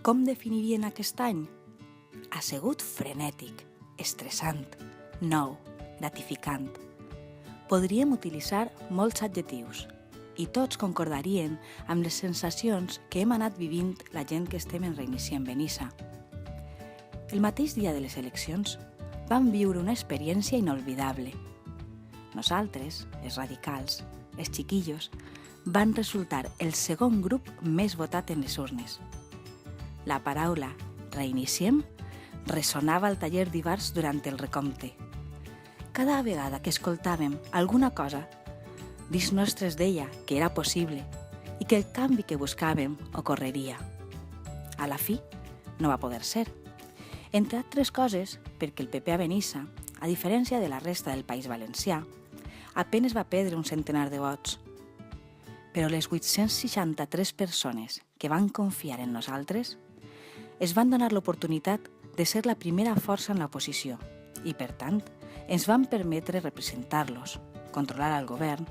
Com definirien aquest any? Ha sigut frenètic, estressant, nou, gratificant. Podríem utilitzar molts adjectius i tots concordarien amb les sensacions que hem anat vivint la gent que estem en Reiniciem Benissa. El mateix dia de les eleccions vam viure una experiència inolvidable. Nosaltres, els radicals, els xiquillos, van resultar el segon grup més votat en les urnes. La paraula reiniciem ressonava al taller d'Ivars durant el recompte. Cada vegada que escoltàvem alguna cosa, dins nostres deia que era possible i que el canvi que buscàvem ocorreria. A la fi, no va poder ser. Entre altres coses, perquè el PP a Benissa, a diferència de la resta del País Valencià, apenas va perdre un centenar de vots. Però les 863 persones que van confiar en nosaltres es van donar l'oportunitat de ser la primera força en l'oposició i, per tant, ens van permetre representar-los, controlar el govern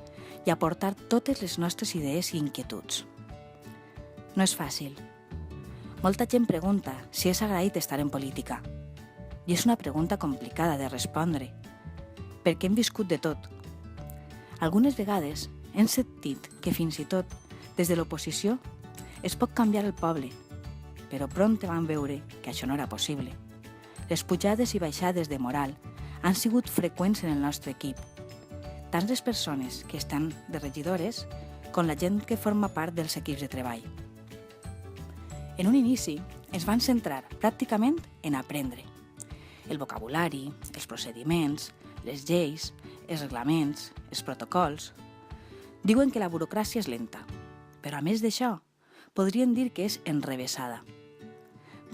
i aportar totes les nostres idees i inquietuds. No és fàcil. Molta gent pregunta si és agraït estar en política. I és una pregunta complicada de respondre, perquè hem viscut de tot. Algunes vegades hem sentit que fins i tot, des de l'oposició, es pot canviar el poble, però prompte vam veure que això no era possible. Les pujades i baixades de moral han sigut freqüents en el nostre equip, tant les persones que estan de regidores com la gent que forma part dels equips de treball. En un inici ens van centrar pràcticament en aprendre el vocabulari, els procediments, les lleis, els reglaments, els protocols. Diuen que la burocràcia és lenta, però a més d'això, podrien dir que és enrevessada.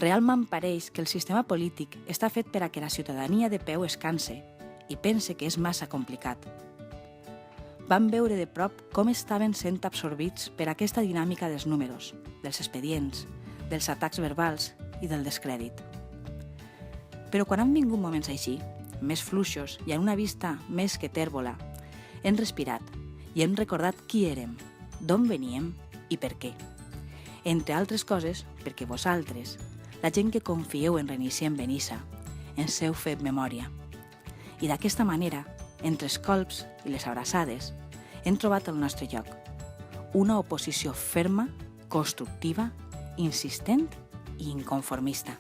Realment pareix que el sistema polític està fet per a que la ciutadania de peu es canse i pense que és massa complicat. Vam veure de prop com estaven sent absorbits per aquesta dinàmica dels números, dels expedients, dels atacs verbals i del descrèdit. Però quan han vingut moments així, més fluixos i amb una vista més que tèrbola, hem respirat i hem recordat qui érem, d'on veníem i per què. Entre altres coses, perquè vosaltres, la gent que confieu en Reiniciem Benissa, ens heu fet memòria. I d'aquesta manera, entre els colps i les abraçades, hem trobat el nostre lloc. Una oposició ferma, constructiva, insistent i inconformista.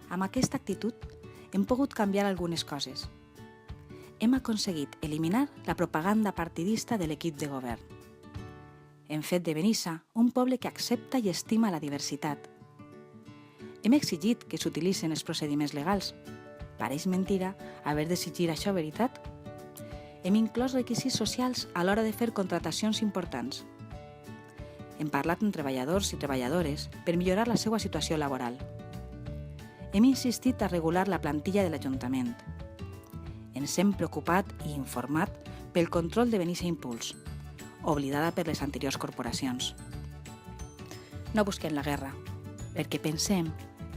Amb aquesta actitud hem pogut canviar algunes coses. Hem aconseguit eliminar la propaganda partidista de l'equip de govern. Hem fet de Benissa un poble que accepta i estima la diversitat. Hem exigit que s'utilitzen els procediments legals. Pareix mentira haver d'exigir això, veritat? Hem inclòs requisits socials a l'hora de fer contratacions importants. Hem parlat amb treballadors i treballadores per millorar la seva situació laboral. Hem insistit a regular la plantilla de l'Ajuntament. Ens hem preocupat i informat pel control de Benissa Impuls, oblidada per les anteriors corporacions. No busquem la guerra, perquè pensem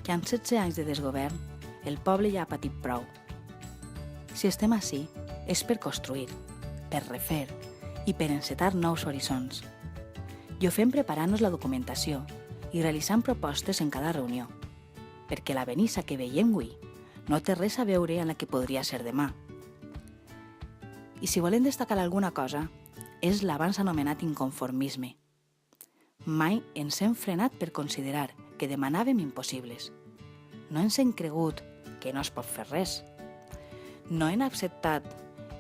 que amb 16 anys de desgovern el poble ja ha patit prou. Si estem ací és per construir, per refer i per encetar nous horitzons. I ho fem preparant-nos la documentació i realitzant propostes en cada reunió, perquè la Benissa que veiem avui no té res a veure amb la que podria ser demà. I si volem destacar alguna cosa, és l'abans anomenat inconformisme. Mai ens hem frenat per considerar que demanàvem impossibles. No ens hem cregut que no es pot fer res. No hem acceptat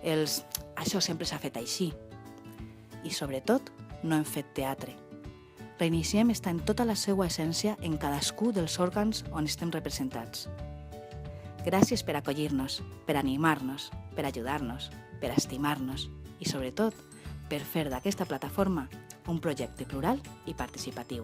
els «això sempre s'ha fet així». I sobretot, no hem fet teatre. Reiniciem està en tota la seva essència en cadascú dels òrgans on estem representats. Gràcies per acollir-nos, per animar-nos, per ajudar-nos, per estimar-nos i, sobretot, per fer d'aquesta plataforma un projecte plural i participatiu.